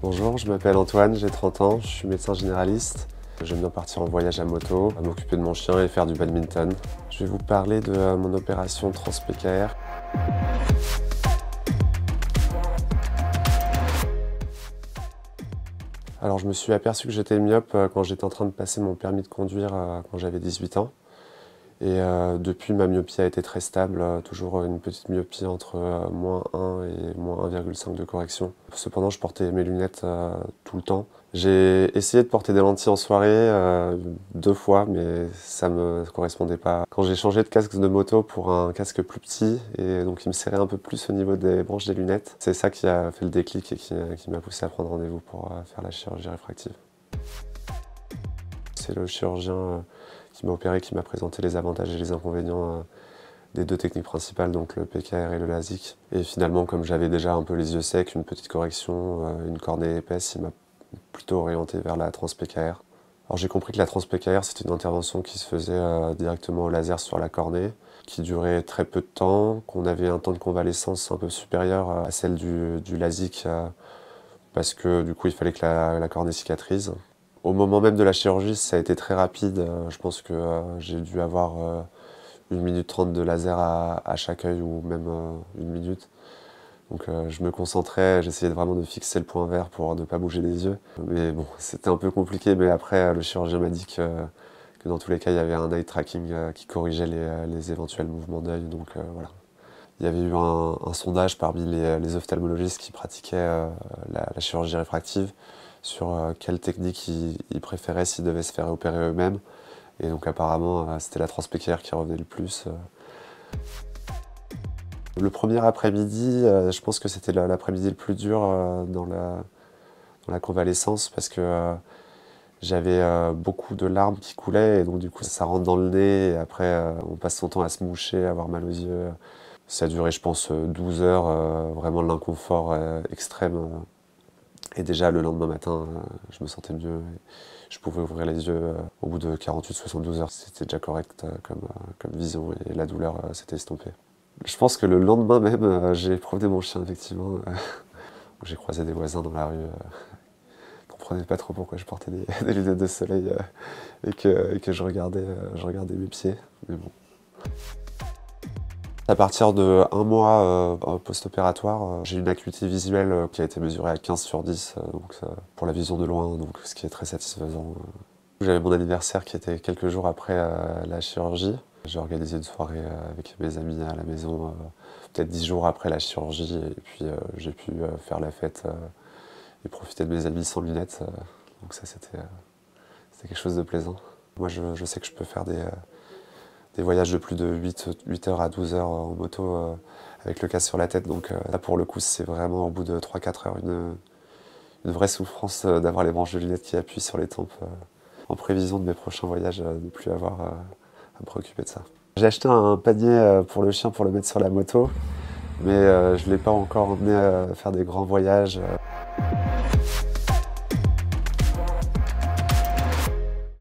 Bonjour, je m'appelle Antoine, j'ai 30 ans, je suis médecin généraliste. J'aime bien partir en voyage à moto, m'occuper de mon chien et faire du badminton. Je vais vous parler de mon opération Trans-PKR. Alors je me suis aperçu que j'étais myope quand j'étais en train de passer mon permis de conduire quand j'avais 18 ans. Et depuis, ma myopie a été très stable, toujours une petite myopie entre -1 et -1,5 de correction. Cependant, je portais mes lunettes tout le temps. J'ai essayé de porter des lentilles en soirée 2 fois, mais ça me correspondait pas. Quand j'ai changé de casque de moto pour un casque plus petit, et donc il me serrait un peu plus au niveau des branches des lunettes, c'est ça qui a fait le déclic et qui m'a poussé à prendre rendez-vous pour faire la chirurgie réfractive. C'est le chirurgien qui m'a opéré, qui m'a présenté les avantages et les inconvénients des deux techniques principales, donc le PKR et le LASIK. Et finalement, comme j'avais déjà un peu les yeux secs, une petite correction, une cornée épaisse, il m'a plutôt orienté vers la trans-PKR. Alors j'ai compris que la trans-PKR, c'était une intervention qui se faisait directement au laser sur la cornée, qui durait très peu de temps, qu'on avait un temps de convalescence un peu supérieur à celle du LASIK, parce que du coup il fallait que la cornée cicatrise. Au moment même de la chirurgie, ça a été très rapide. Je pense que j'ai dû avoir 1 minute 30 de laser à chaque œil, ou même 1 minute. Donc je me concentrais, j'essayais vraiment de fixer le point vert pour ne pas bouger les yeux. Mais bon, c'était un peu compliqué, mais après le chirurgien m'a dit que dans tous les cas, il y avait un eye tracking qui corrigeait les éventuels mouvements d'œil. Donc voilà. Il y avait eu un sondage parmi les ophtalmologistes qui pratiquaient la chirurgie réfractive sur quelle technique ils préféraient s'ils devaient se faire opérer eux-mêmes. Et donc apparemment, c'était la trans-PKR qui revenait le plus. Le premier après-midi, je pense que c'était l'après-midi le plus dur dans la convalescence, parce que j'avais beaucoup de larmes qui coulaient, et donc du coup ça rentre dans le nez, et après on passe son temps à se moucher, à avoir mal aux yeux. Ça a duré, je pense, 12 heures, vraiment l'inconfort extrême. Et déjà le lendemain matin, je me sentais mieux. Je pouvais ouvrir les yeux au bout de 48-72 heures. C'était déjà correct comme vision, et la douleur s'était estompée. Je pense que le lendemain même, j'ai promené mon chien, effectivement. J'ai croisé des voisins dans la rue. Ils comprenaient pas trop pourquoi je portais des lunettes de soleil et que je regardais mes pieds. Mais bon. À partir de 1 mois post-opératoire, j'ai une acuité visuelle qui a été mesurée à 15/10, donc pour la vision de loin, donc ce qui est très satisfaisant. J'avais mon anniversaire qui était quelques jours après la chirurgie. J'ai organisé une soirée avec mes amis à la maison, peut-être 10 jours après la chirurgie, et puis j'ai pu faire la fête et profiter de mes amis sans lunettes. Donc ça, c'était quelque chose de plaisant. Moi, je sais que je peux faire des voyages de plus de 8 heures à 12 heures en moto avec le casque sur la tête. Donc là, pour le coup, c'est vraiment au bout de 3-4 heures une vraie souffrance d'avoir les branches de lunettes qui appuient sur les tempes. En prévision de mes prochains voyages, ne plus avoir à me préoccuper de ça. J'ai acheté un panier pour le chien pour le mettre sur la moto, mais je ne l'ai pas encore emmené faire des grands voyages.